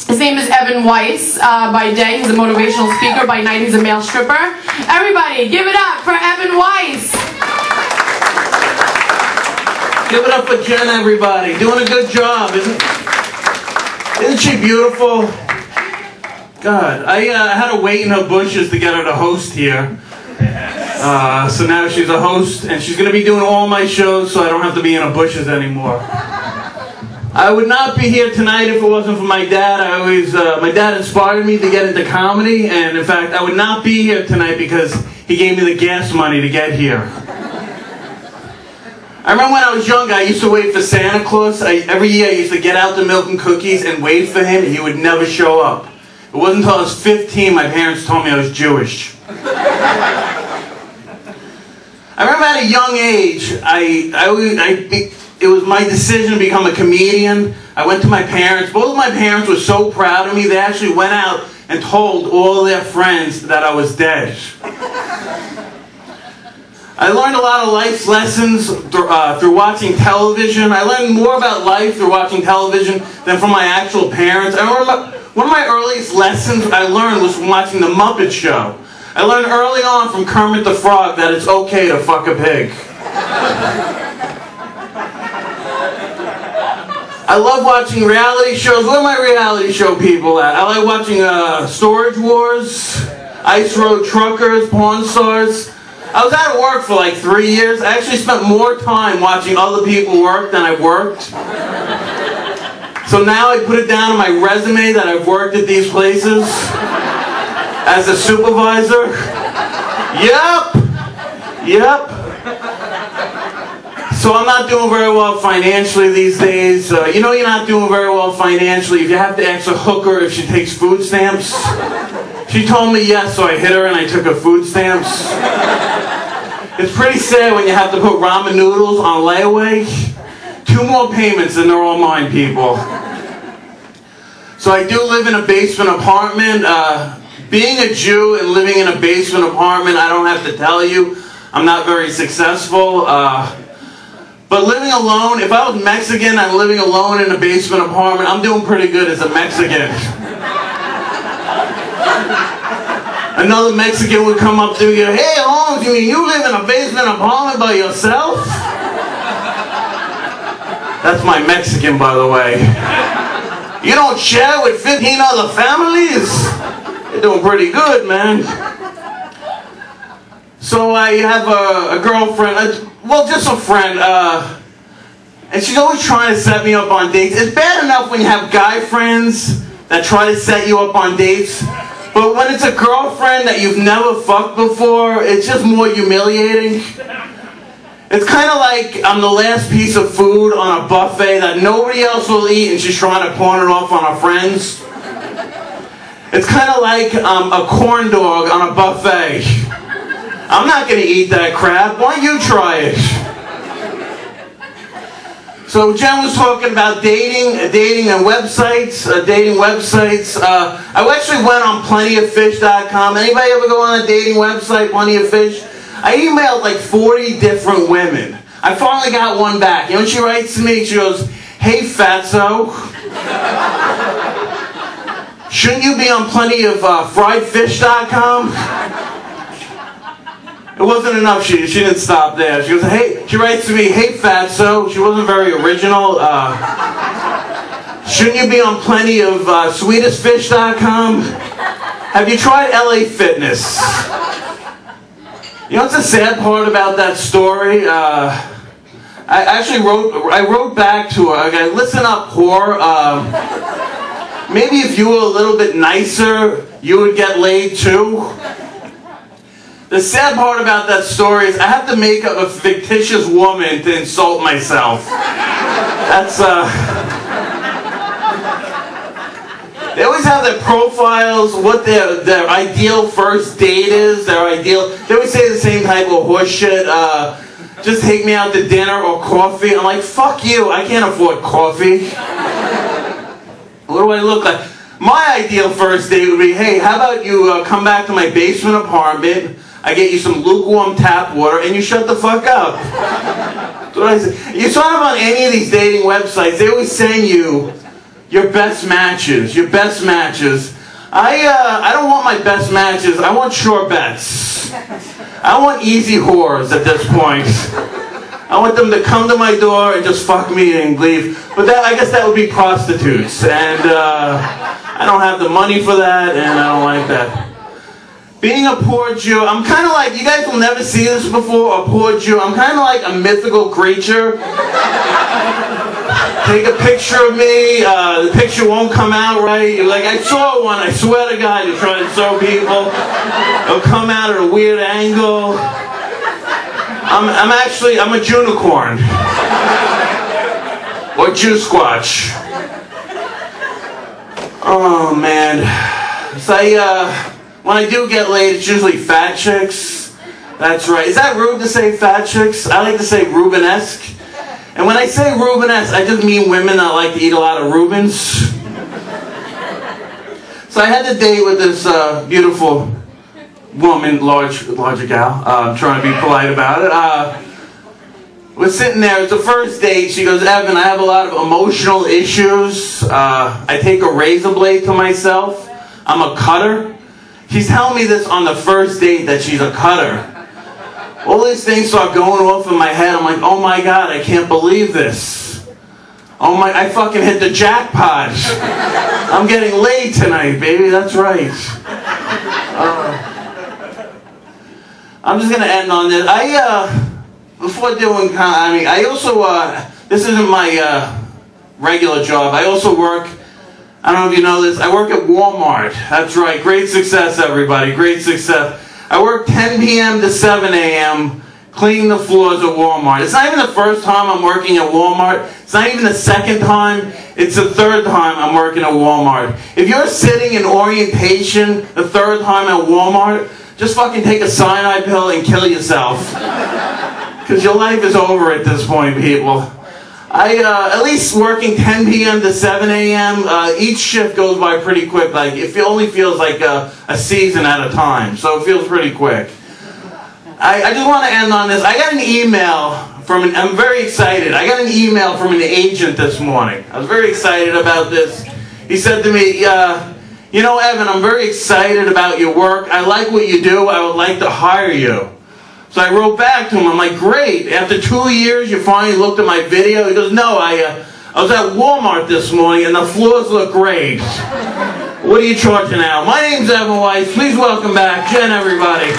His name is Evan Weiss. By day, he's a motivational speaker. By night, he's a male stripper. Everybody, give it up for Evan Weiss. Give it up for Jen, everybody. Doing a good job, isn't she beautiful? God, I had to wait in her bushes to get her to host here. So now she's a host, and she's going to be doing all my shows, so I don't have to be in her bushes anymore. I would not be here tonight if it wasn't for my dad. My dad inspired me to get into comedy, and in fact, I would not be here tonight because he gave me the gas money to get here. I remember when I was young, I used to wait for Santa Claus. Every year I used to get out the milk and cookies and wait for him, and he would never show up. It wasn't until I was 15 my parents told me I was Jewish. I remember at a young age, it was my decision to become a comedian. I went to my parents. Both of my parents were so proud of me, they actually went out and told all their friends that I was dead. I learned a lot of life lessons through watching television. I learned more about life through watching television than from my actual parents. I remember one of my earliest lessons I learned was from watching The Muppet Show. I learned early on from Kermit the Frog that it's okay to fuck a pig. I love watching reality shows. Where are my reality show people at? I like watching Storage Wars, Ice Road Truckers, Pawn Stars. I was out of work for like 3 years. I actually spent more time watching other people work than I worked. So now I put it down on my resume that I've worked at these places as a supervisor. Yep. So I'm not doing very well financially these days. You know you're not doing very well financially if you have to ask a hooker if she takes food stamps. She told me yes, so I hit her and I took her food stamps. It's pretty sad when you have to put ramen noodles on layaway. 2 more payments and they're all mine, people. So I do live in a basement apartment. Being a Jew and living in a basement apartment, I don't have to tell you, I'm not very successful. But living alone, if I was Mexican and living alone in a basement apartment, I'm doing pretty good as a Mexican. Another Mexican would come up to you, hey Holmes, you mean you live in a basement apartment by yourself? That's my Mexican, by the way. You don't share with 15 other families? You're doing pretty good, man. So I have a girlfriend, well, just a friend, and she's always trying to set me up on dates. It's bad enough when you have guy friends that try to set you up on dates, but when it's a girlfriend that you've never fucked before, it's just more humiliating. It's kind of like I'm the last piece of food on a buffet that nobody else will eat and she's trying to pawn it off on her friends. It's kind of like a corn dog on a buffet. I'm not going to eat that crap. Why don't you try it? So Jen was talking about dating and websites, I actually went on plentyoffish.com. Anybody ever go on a dating website, Plenty of Fish? I emailed like 40 different women. I finally got one back. You know what she writes to me? She goes, hey fatso, shouldn't you be on plentyoffriedfish.com? It wasn't enough. She didn't stop there. She goes, hey, she writes to me, hey fatso. She wasn't very original. Shouldn't you be on plentyofsweetestfish.com? Have you tried LA Fitness? You know what's the sad part about that story? I wrote back to her. Okay, listen up, whore. Maybe if you were a little bit nicer, you would get laid too. The sad part about that story is I have to make up a fictitious woman to insult myself. That's, they always have their profiles, what their ideal first date is, they always say the same type of horse shit, just take me out to dinner or coffee. I'm like, fuck you, I can't afford coffee. What do I look like? My ideal first date would be, hey, how about you come back to my basement apartment, I get you some lukewarm tap water, and you shut the fuck up. That's what I say. You sign up on any of these dating websites, they always send you your best matches. Your best matches. I don't want my best matches. I want sure bets. I want easy whores at this point. I want them to come to my door and just fuck me and leave. But I guess that would be prostitutes. And I don't have the money for that, and I don't like that. Being a poor Jew, I'm kind of like, you guys will never see this before, a poor Jew. I'm kind of like a mythical creature. Take a picture of me, the picture won't come out right. You're like, I saw one, I swear to God, you're trying to show people. It'll come out at a weird angle. I'm a Junicorn. Or Jew Squatch. Oh, man. So when I do get laid, it's usually fat chicks. That's right. Is that rude to say fat chicks? I like to say Rubenesque. And when I say Rubenesque, I just mean women that like to eat a lot of Rubens. So I had a date with this beautiful woman, larger gal. I'm trying to be polite about it. We're sitting there. It's the first date. She goes, Evan, I have a lot of emotional issues. I take a razor blade to myself. I'm a cutter. She's telling me this on the first date that she's a cutter. All these things start going off in my head. I'm like, oh my God, I can't believe this. Oh my, I fucking hit the jackpot. I'm getting laid tonight, baby. That's right. I'm just gonna end on this. Before doing, I also, this isn't my regular job. I also work, I don't know if you know this, I work at Walmart. That's right, great success, everybody, great success. I work 10 p.m. to 7 a.m. cleaning the floors at Walmart. It's not even the first time I'm working at Walmart. It's not even the second time. It's the third time I'm working at Walmart. If you're sitting in orientation the third time at Walmart, just fucking take a cyanide pill and kill yourself. Because your life is over at this point, people. At least working 10 p.m. to 7 a.m., each shift goes by pretty quick. Like, it only feels like a season at a time. So it feels pretty quick. I just want to end on this. I got an email I'm very excited. I got an email from an agent this morning. I was very excited about this. He said to me, you know, Evan, I'm very excited about your work. I like what you do. I would like to hire you. So I wrote back to him. I'm like, great. After 2 years, you finally looked at my video? He goes, no, I was at Walmart this morning, and the floors look great. What are you charging now? My name's Evan Weiss. Please welcome back Jen, everybody.